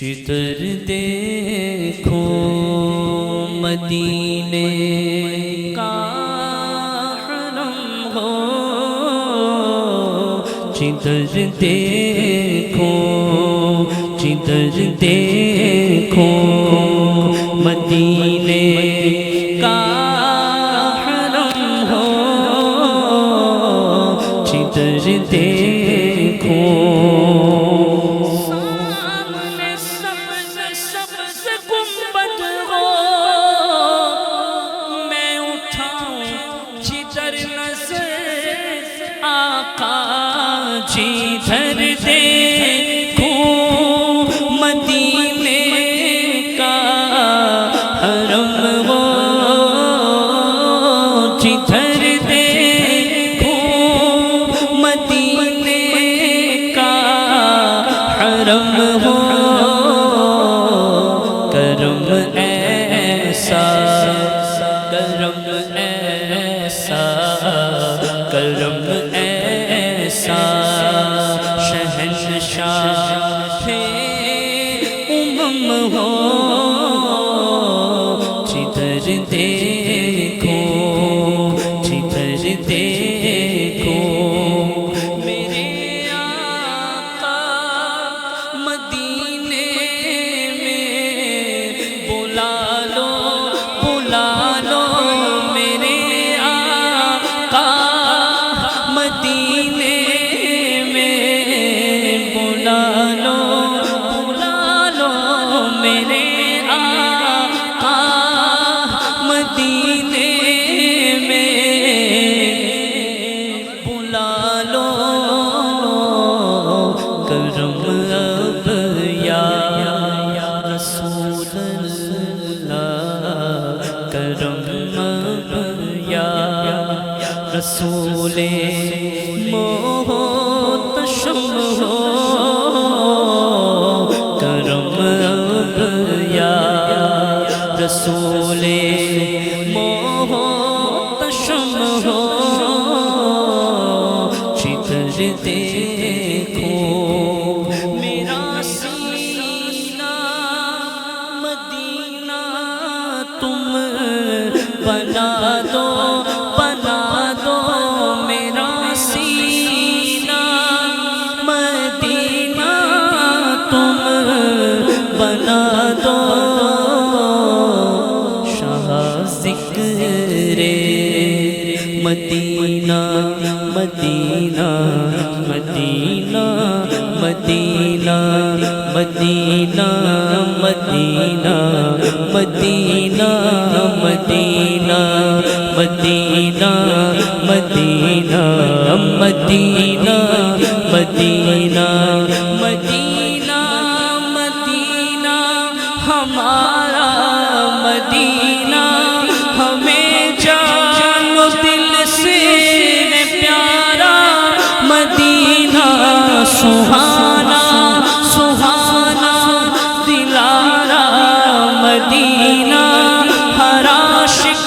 جدھر دیکھو مدینے کا حرم ہو، جدھر دیکھو جدھر دیکھو مدینے کا حرم ہو، جدھر دیکھو جدھر دیکھو مدینے کا حرم ہو، جدھر دیکھو مدینے کا حرم ہو، کرم ایسا کرم ایسا کرم ایسا شہنشاہ امم ہو، جدھر دیکھو جدھر دیکھو میرے آقا مدینے میں بلا لو میرے آقا مدینے میرے آقا مدینے میں بلا لو، کرم اب یا رسول اللہ، کرم اب یا رسول محتشم ہو، کرم اب یا رسول محتشم ہو، جدھر دیکھو میرا سینہ مدینہ تم بنا دو میرا سینہ مدینہ تم بنا دو، شاہ ذکر مدینہ مدینہ مدینہ مدینہ مدینہ مدینہ مدینہ مدینہ مدینہ مدینہ مدینہ مدینہ مدینہ مدینہ ہمارا مدینہ، ہمیں جان و دل سے پیارا مدینہ، سہانا سہانا دلارا مدینہ، ہر عاشق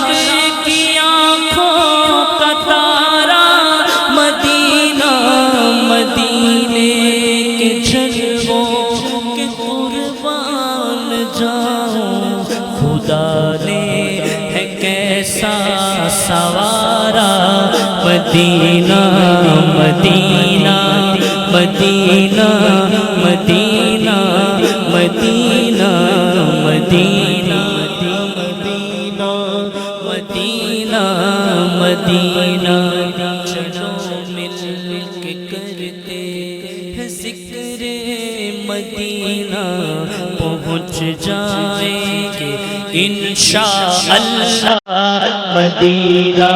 کی آنکھوں کا تارا مدینہ، مدینے کے جلووں کے قربان جاؤں، خدا نے ہے کیسا سوارا مدینہ مدینہ مدینہ مدینہ مدینہ مدینہ مدینہ مدینہ، چلو مل کے کرتے ہیں ذکر مدینہ، پہنچ جائیں گے انشاءاللہ مدینہ،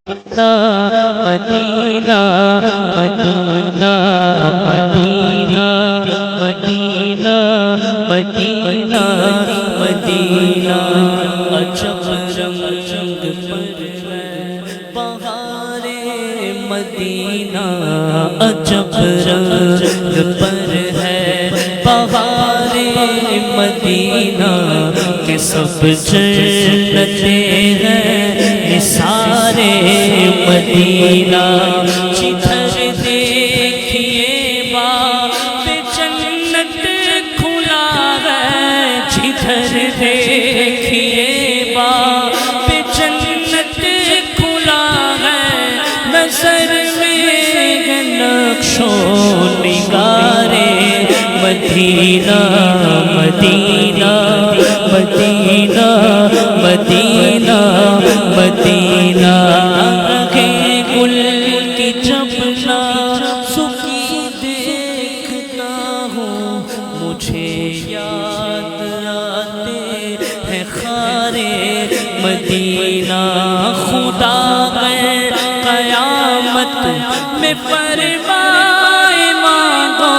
مدینہ مدینہ مدینہ مدینہ مدینہ مدینہ، عجب رنگ پر ہے بہار مدینہ، عجب رنگ پر ہے بہار مدینہ کے سب جنتیں ہیں نثار مدینہ جدھر دیکھیے باب جنت کھلا ہے جدھر دیکھیے باب جنت کھلا ہے نظر میں نقش و نگار مدینہ مدینہ مدینہ مدینہ مدینہ رہے گل کی جبنا سکی دیکھتا ہوں مجھے یاد آتے ہیں خار مدینہ خدا میں قیامت میں فرمائے مانگو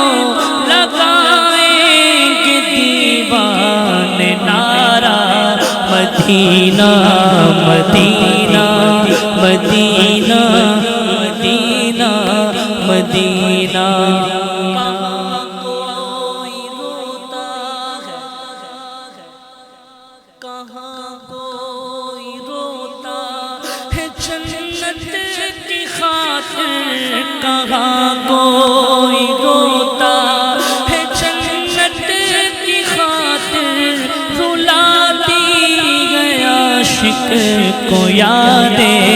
لگائیں گے دیوان نعرہ مدینہ مدینہ مدینہ مدینہ مدینہ کہاں کوئی روتا ہے کہاں کوئی روتا ہے جنت کی خاطر کہاں کوئی روتا ہے جنت کی خاطر رلا دی گیا عاشق کو یادیں